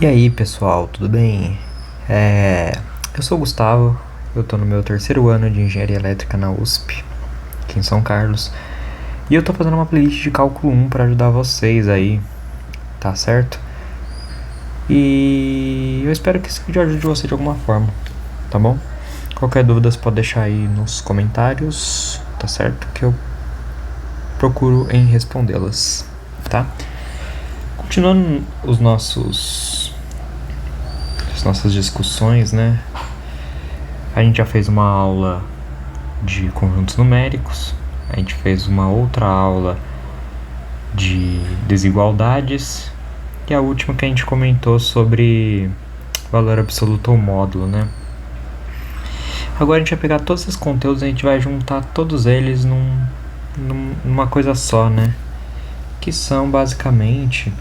E aí pessoal, tudo bem? Eu sou o Gustavo, eu tô no meu terceiro ano de Engenharia Elétrica na USP, aqui em São Carlos. E eu tô fazendo uma playlist de cálculo 1 para ajudar vocês aí, tá certo? E eu espero que esse vídeo ajude você de alguma forma, tá bom? Qualquer dúvida você pode deixar aí nos comentários, tá certo? Que eu procuro em respondê-las, tá? Continuando as nossas discussões, né? A gente já fez uma aula de conjuntos numéricos, a gente fez uma outra aula de desigualdades e a última que a gente comentou sobre valor absoluto ou módulo, né? Agora a gente vai pegar todos esses conteúdos e a gente vai juntar todos eles numa coisa só, né? Que são basicamente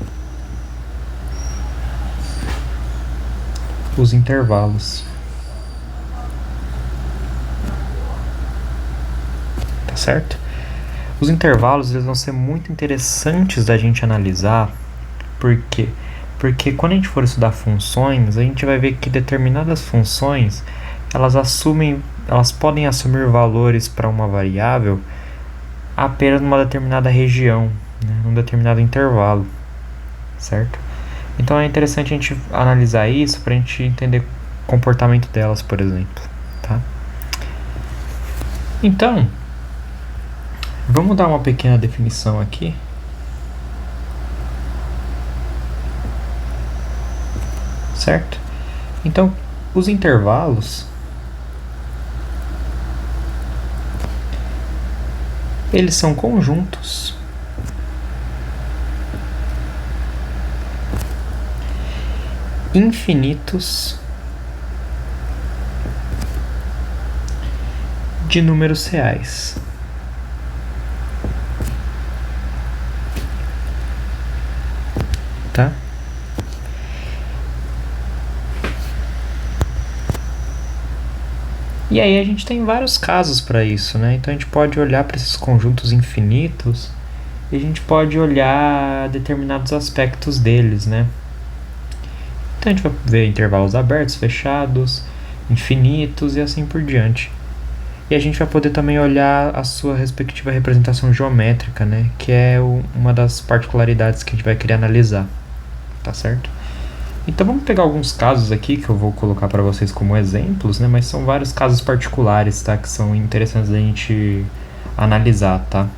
os intervalos. Tá certo? Os intervalos eles vão ser muito interessantes da gente analisar. Por quê? Porque quando a gente for estudar funções, a gente vai ver que determinadas funções elas podem assumir valores para uma variável apenas numa determinada região, né, num determinado intervalo, certo? Então é interessante a gente analisar isso para a gente entender o comportamento delas, por exemplo, tá? Então, vamos dar uma pequena definição aqui. Certo? Então, os intervalos eles são conjuntos infinitos de números reais. Tá? E aí a gente tem vários casos para isso, né? Então a gente pode olhar para esses conjuntos infinitos e a gente pode olhar determinados aspectos deles, né? Então a gente vai ver intervalos abertos, fechados, infinitos e assim por diante. E a gente vai poder também olhar a sua respectiva representação geométrica, né? Que é uma das particularidades que a gente vai querer analisar, tá certo? Então vamos pegar alguns casos aqui que eu vou colocar para vocês como exemplos, né? Mas são vários casos particulares, tá? Que são interessantes da gente analisar, tá?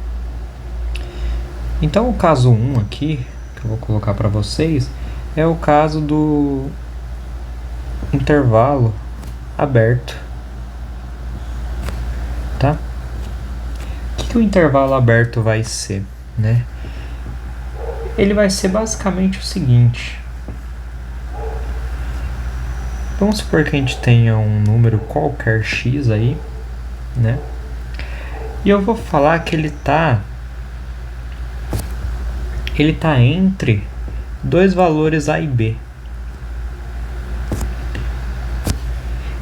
Então o caso 1 aqui, que eu vou colocar para vocês, é o caso do intervalo aberto, tá? O que o intervalo aberto vai ser, né? Ele vai ser basicamente o seguinte. Vamos supor que a gente tenha um número qualquer x aí, né? E eu vou falar que ele tá entre dois valores a e b.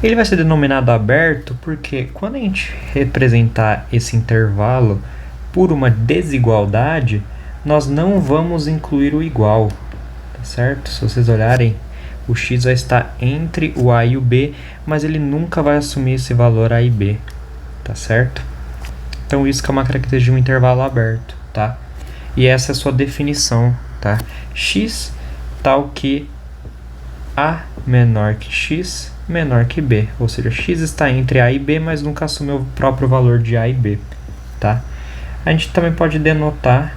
Ele vai ser denominado aberto porque quando a gente representar esse intervalo por uma desigualdade, nós não vamos incluir o igual, tá certo? Se vocês olharem, o x vai estar entre o a e o b, mas ele nunca vai assumir esse valor a e b, tá certo? Então isso que é uma característica de um intervalo aberto, tá? E essa é a sua definição, tá? X tal que a menor que x menor que b, ou seja, x está entre a e b, mas nunca assume o próprio valor de a e b, tá? A gente também pode denotar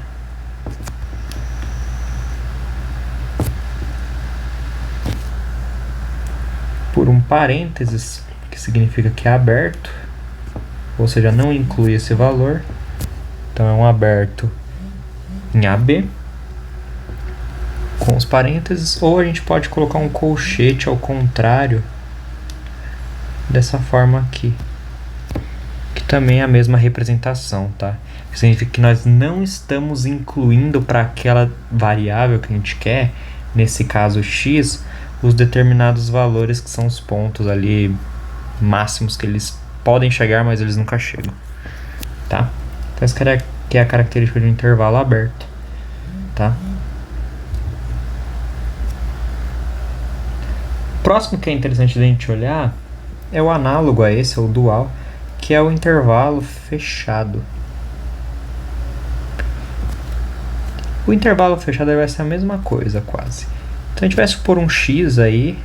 por um parênteses, que significa que é aberto, ou seja, não inclui esse valor. Então é um aberto em AB, com os parênteses, ou a gente pode colocar um colchete ao contrário, dessa forma aqui, que também é a mesma representação, tá? Significa que nós não estamos incluindo para aquela variável que a gente quer, nesse caso x, os determinados valores que são os pontos ali máximos que eles podem chegar, mas eles nunca chegam, tá? Então essa que é a característica de um intervalo aberto, tá? próximo que é interessante a gente olhar é o análogo a esse, ou dual, que é o intervalo fechado. O intervalo fechado vai ser a mesma coisa, quase. Então a gente vai supor um x aí,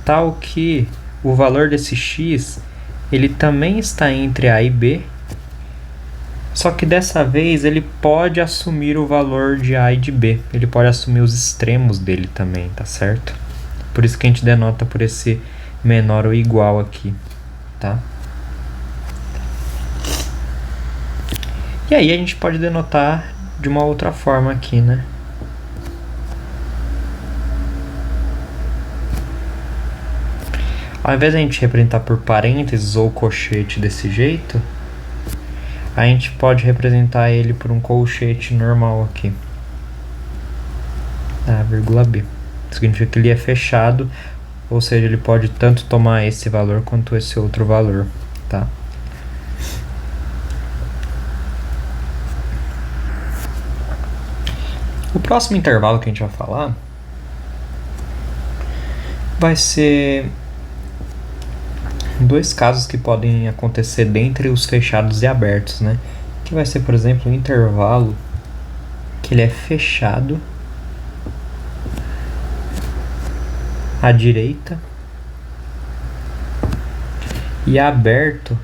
tal que o valor desse x ele também está entre A e B, só que dessa vez ele pode assumir o valor de A e de B. Ele pode assumir os extremos dele também, tá certo? Por isso que a gente denota por esse menor ou igual aqui, tá? E aí a gente pode denotar de uma outra forma aqui, né? Ao invés de a gente representar por parênteses ou colchete desse jeito, a gente pode representar ele por um colchete normal aqui. A vírgula B. Significa que ele é fechado, ou seja, ele pode tanto tomar esse valor quanto esse outro valor, tá? O próximo intervalo que a gente vai falar vai ser dois casos que podem acontecer dentre os fechados e abertos, né? Que vai ser, por exemplo, um intervalo que ele é fechado à direita e aberto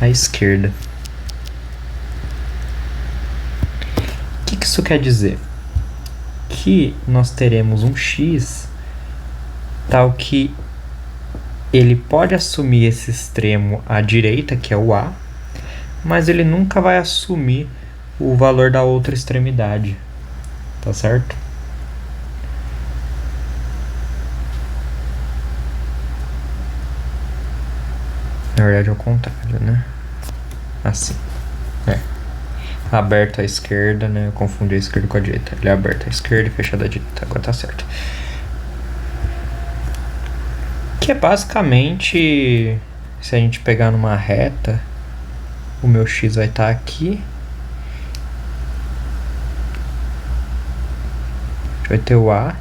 à esquerda. O que isso quer dizer? Que nós teremos um x tal que ele pode assumir esse extremo à direita, que é o A, mas ele nunca vai assumir o valor da outra extremidade, tá certo? Na verdade é o contrário, né? Assim. Aberto à esquerda, né? Eu confundi a esquerda com a direita. Ele é aberto à esquerda e fechado à direita. Agora tá certo. Que é basicamente, se a gente pegar numa reta, o meu x vai estar aqui. A gente vai ter o A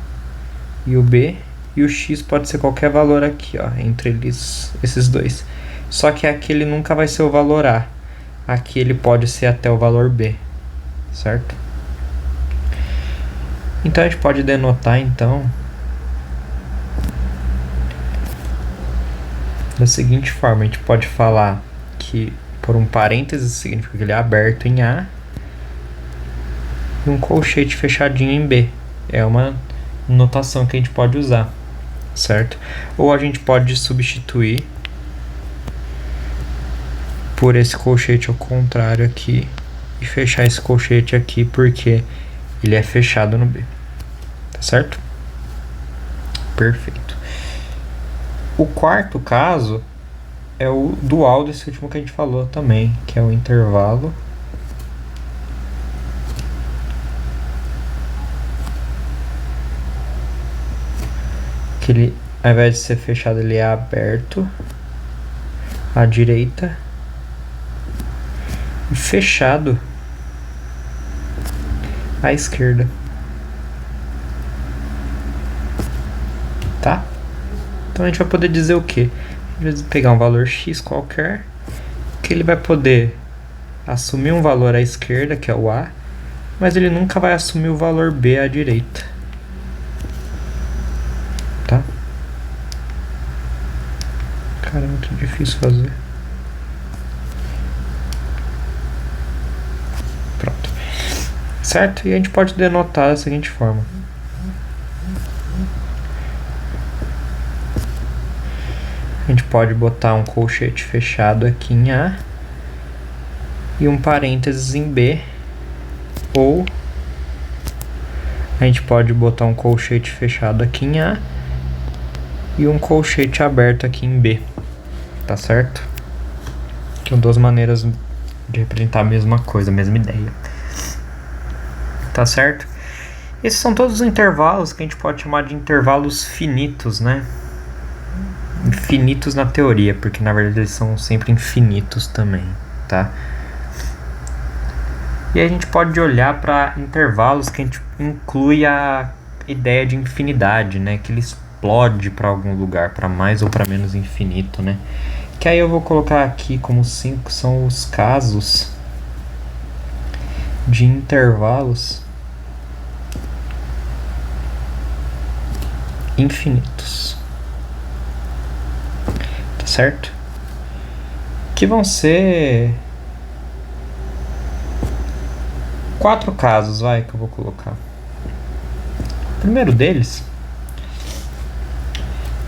e o B. E o x pode ser qualquer valor aqui, ó, entre eles, esses dois. Só que aqui ele nunca vai ser o valor A. Aqui ele pode ser até o valor B, certo? Então a gente pode denotar então da seguinte forma: a gente pode falar que por um parênteses significa que ele é aberto em A e um colchete fechadinho em B. É uma notação que a gente pode usar, certo? Ou a gente pode substituir por esse colchete ao contrário aqui e fechar esse colchete aqui porque ele é fechado no B, tá certo? Perfeito. O quarto caso é o dual desse último que a gente falou também, que é o intervalo que ele, ao invés de ser fechado, ele é aberto à direita e fechado à esquerda, tá? Então a gente vai poder dizer o quê? A gente vai pegar um valor x qualquer, que ele vai poder assumir um valor à esquerda, que é o A, mas ele nunca vai assumir o valor B à direita, tá? Cara, é muito difícil fazer. Pronto. Certo? E a gente pode denotar da seguinte forma: a gente pode botar um colchete fechado aqui em A e um parênteses em B, ou a gente pode botar um colchete fechado aqui em A e um colchete aberto aqui em B, tá certo? São duas maneiras de representar a mesma coisa, a mesma ideia, tá certo? Esses são todos os intervalos que a gente pode chamar de intervalos finitos, né? Infinitos na teoria, porque na verdade eles são sempre infinitos também, tá? E a gente pode olhar para intervalos que a gente inclui a ideia de infinidade, né? Que ele explode para algum lugar, para mais ou para menos infinito, né? Que aí eu vou colocar aqui como 5 são os casos de intervalos infinitos, tá certo? Que vão ser 4 casos, vai, que eu vou colocar. O primeiro deles,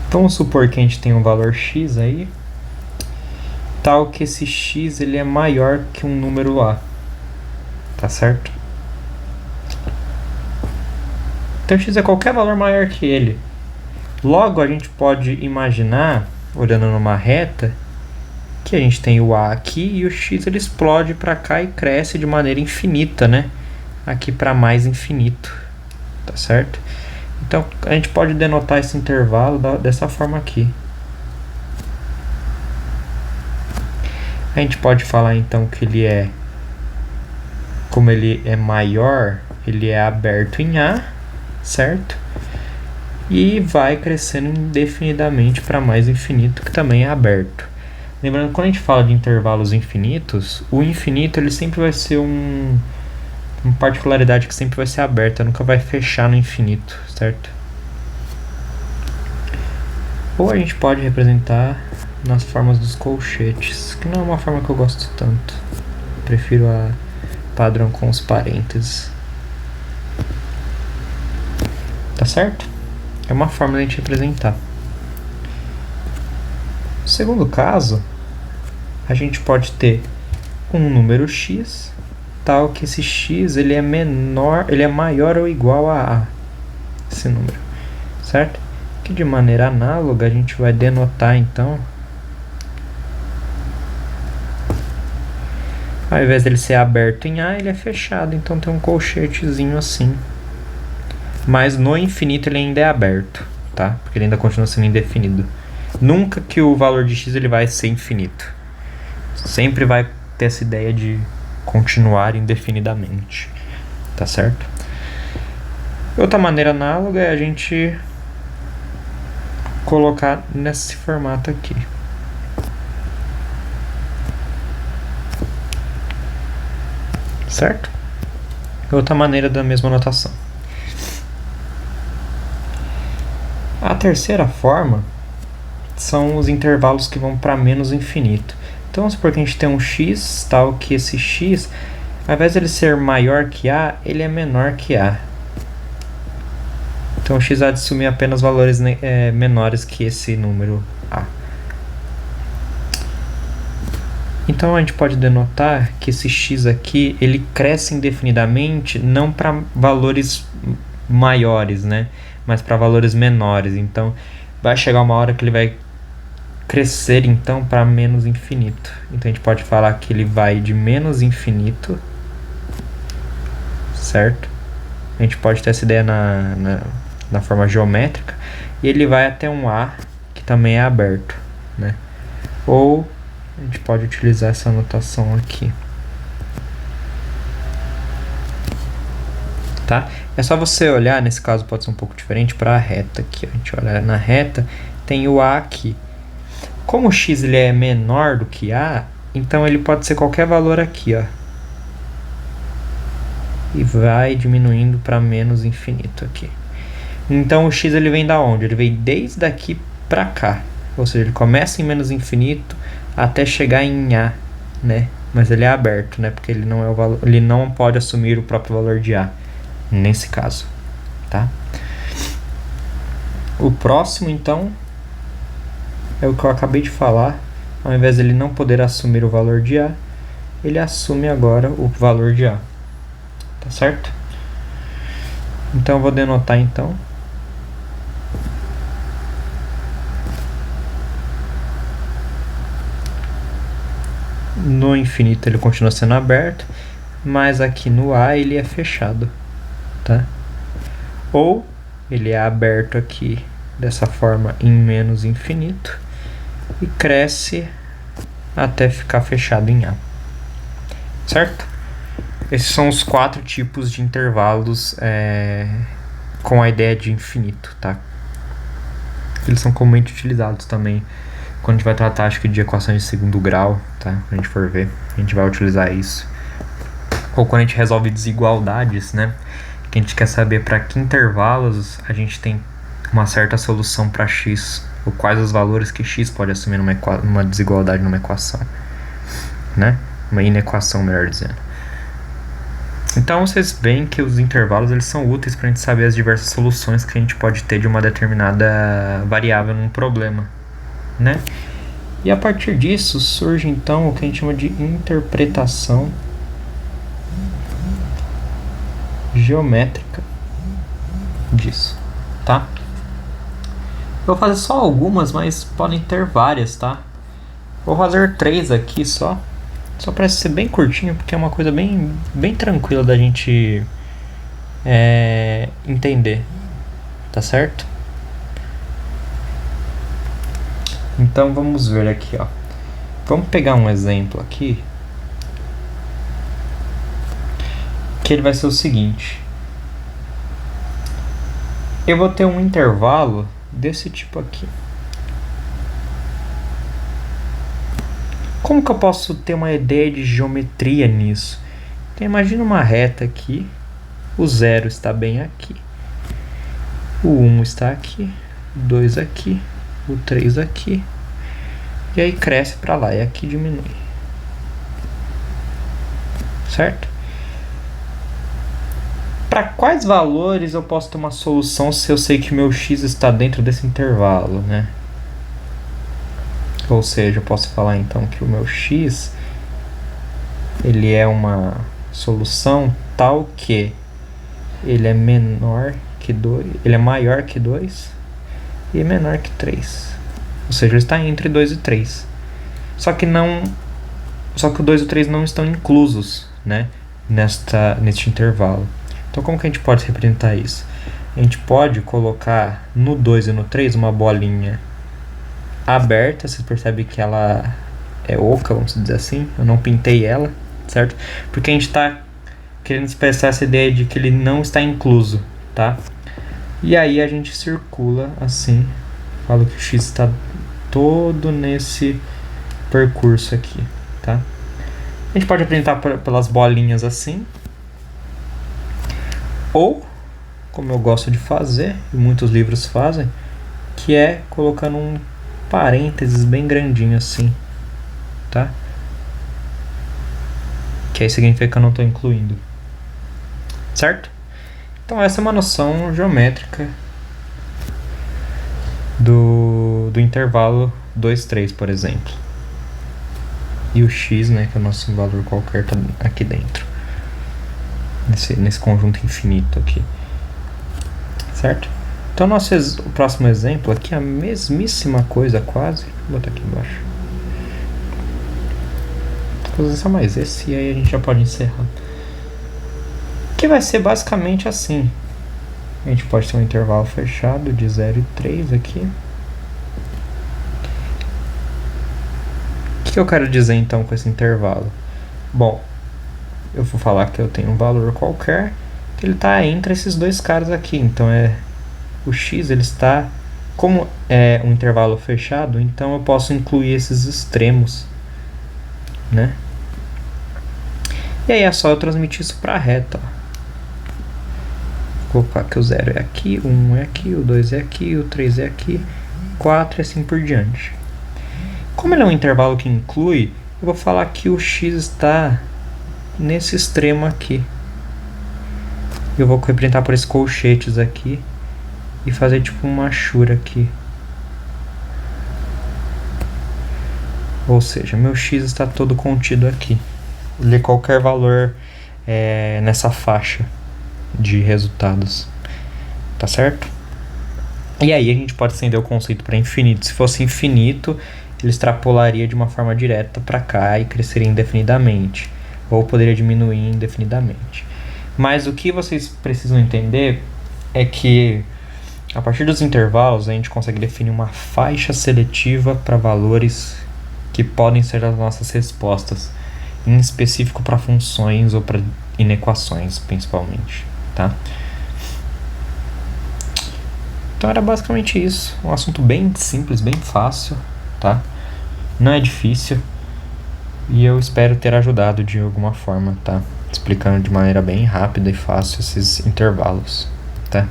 vamos supor que a gente tem um valor x aí, tal que esse x ele é maior que um número a, tá certo? Então x é qualquer valor maior que ele. Logo, a gente pode imaginar, olhando numa reta, que a gente tem o a aqui e o x ele explode para cá e cresce de maneira infinita, né? Aqui para mais infinito, tá certo? Então, a gente pode denotar esse intervalo dessa forma aqui. A gente pode falar então que ele é, como ele é maior, ele é aberto em A, certo? E vai crescendo indefinidamente para mais infinito, que também é aberto. Lembrando que quando a gente fala de intervalos infinitos, o infinito ele sempre vai ser uma particularidade que sempre vai ser aberta, nunca vai fechar no infinito, certo? Ou a gente pode representar nas formas dos colchetes, que não é uma forma que eu gosto tanto. Prefiro a padrão com os parênteses. Tá certo? É uma forma de a gente representar. No segundo caso, a gente pode ter um número x, tal que esse x ele é menor, ele é maior ou igual a esse número, certo? Que de maneira análoga a gente vai denotar então, ao invés dele ser aberto em A, ele é fechado, então tem um colchetezinho assim. Mas no infinito ele ainda é aberto, tá? Porque ele ainda continua sendo indefinido. Nunca que o valor de x ele vai ser infinito. Sempre vai ter essa ideia de continuar indefinidamente, tá certo? Outra maneira análoga é a gente colocar nesse formato aqui. Certo? Outra maneira da mesma notação. A terceira forma são os intervalos que vão para menos infinito. Então, vamos supor que a gente tem um x, tal que esse x, ao invés de ele ser maior que a, ele é menor que a. Então, o x há de assumir apenas valores menores que esse número a. Então, a gente pode denotar que esse x aqui, ele cresce indefinidamente, não para valores maiores, né? Mas para valores menores. Então, vai chegar uma hora que ele vai crescer, então, para menos infinito. Então, a gente pode falar que ele vai de menos infinito, certo? A gente pode ter essa ideia na forma geométrica. E ele vai até um A, que também é aberto, né? Ou a gente pode utilizar essa notação aqui. Tá? É só você olhar, nesse caso pode ser um pouco diferente, para a reta aqui. Ó. A gente olha na reta, tem o A aqui. Como o x ele é menor do que A, então ele pode ser qualquer valor aqui, ó. E vai diminuindo para menos infinito aqui. Então o x ele vem da onde? Ele vem desde aqui para cá. Ou seja, ele começa em menos infinito até chegar em A, né? Mas ele é aberto, né? Porque ele não é o valor, ele não pode assumir o próprio valor de A nesse caso, tá? O próximo, então, é o que eu acabei de falar. Ao invés de ele não poder assumir o valor de A, ele assume agora o valor de A, tá certo? Então eu vou denotar então no infinito ele continua sendo aberto, mas aqui no A ele é fechado, tá? Ou ele é aberto aqui dessa forma em menos infinito e cresce até ficar fechado em A, certo? Esses são os 4 tipos de intervalos com a ideia de infinito, tá? Eles são comumente utilizados também quando a gente vai tratar, acho que, de equações de segundo grau, tá? Quando a gente for ver, a gente vai utilizar isso. Ou quando a gente resolve desigualdades, né? Que a gente quer saber para que intervalos a gente tem uma certa solução para x, ou quais os valores que x pode assumir numa desigualdade, numa equação, né? Uma inequação, melhor dizendo. Então vocês veem que os intervalos eles são úteis para a gente saber as diversas soluções que a gente pode ter de uma determinada variável num problema, né? E a partir disso surge então o que a gente chama de interpretação geométrica disso, tá? Eu vou fazer só algumas, mas podem ter várias, tá? Vou fazer 3 aqui só para ser bem curtinho, porque é uma coisa bem tranquila da gente entender, tá certo? Então vamos ver aqui, ó. Vamos pegar um exemplo aqui, que ele vai ser o seguinte. Eu vou ter um intervalo desse tipo aqui. Como que eu posso ter uma ideia de geometria nisso? Então imagina uma reta aqui, o 0 está bem aqui, o 1 está aqui, o 2 aqui, o 3 aqui, e aí cresce para lá, e aqui diminui. Certo? Para quais valores eu posso ter uma solução se eu sei que meu x está dentro desse intervalo, né? Ou seja, eu posso falar então que o meu x ele é uma solução tal que ele é menor que 2, ele é maior que 2 e menor que 3. Ou seja, ele está entre 2 e 3. Só que o 2 e o 3 não estão inclusos, né, neste intervalo. Então como que a gente pode representar isso? A gente pode colocar no 2 e no 3 uma bolinha aberta, você percebe que ela é oca, vamos dizer assim, eu não pintei ela, certo? Porque a gente está querendo expressar essa ideia de que ele não está incluso, tá? E aí a gente circula assim, fala que o x está todo nesse percurso aqui, tá? A gente pode apresentar pelas bolinhas assim, ou, como eu gosto de fazer, e muitos livros fazem, que é colocando um parênteses bem grandinho assim, tá? Que aí significa que eu não estou incluindo, certo? Então essa é uma noção geométrica do intervalo 2, 3, por exemplo. E o x, né, que é o nosso valor qualquer, tá aqui dentro, nesse conjunto infinito aqui, certo? Então o próximo exemplo aqui é a mesmíssima coisa quase. Vou botar aqui embaixo. Vou usar só mais esse e aí a gente já pode encerrar. Que vai ser basicamente assim. A gente pode ter um intervalo fechado de 0 e 3 aqui. O que eu quero dizer então com esse intervalo? Bom, eu vou falar que eu tenho um valor qualquer, que ele está entre esses dois caras aqui. Então o x ele está, como é um intervalo fechado, então eu posso incluir esses extremos, né? E aí é só eu transmitir isso para a reta, ó. Vou colocar que o 0 é aqui, o 1 é aqui, o 2 é aqui, o 3 é aqui, 4 e assim por diante. Como ele é um intervalo que inclui, eu vou falar que o x está nesse extremo aqui. Eu vou representar por esses colchetes aqui e fazer tipo uma achura aqui. Ou seja, meu x está todo contido aqui. Ler qualquer valor nessa faixa de resultados, tá certo? E aí a gente pode estender o conceito para infinito. Se fosse infinito, ele extrapolaria de uma forma direta para cá e cresceria indefinidamente, ou poderia diminuir indefinidamente. Mas o que vocês precisam entender é que a partir dos intervalos a gente consegue definir uma faixa seletiva para valores que podem ser as nossas respostas, em específico para funções ou para inequações principalmente, tá? Então era basicamente isso. Um assunto bem simples, bem fácil, tá? Não é difícil. E eu espero ter ajudado de alguma forma, tá? Explicando de maneira bem rápida e fácil esses intervalos, tá?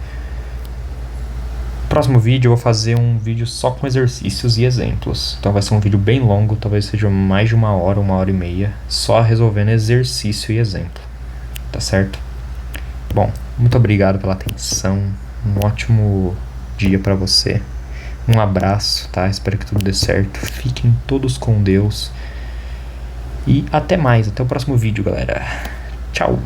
Próximo vídeo eu vou fazer um vídeo só com exercícios e exemplos. Então vai ser um vídeo bem longo, talvez seja mais de 1 hora, 1 hora e meia, só resolvendo exercício e exemplo, tá certo? Bom, muito obrigado pela atenção, um ótimo dia pra você, um abraço, tá? Espero que tudo dê certo, fiquem todos com Deus e até mais, até o próximo vídeo, galera. Tchau!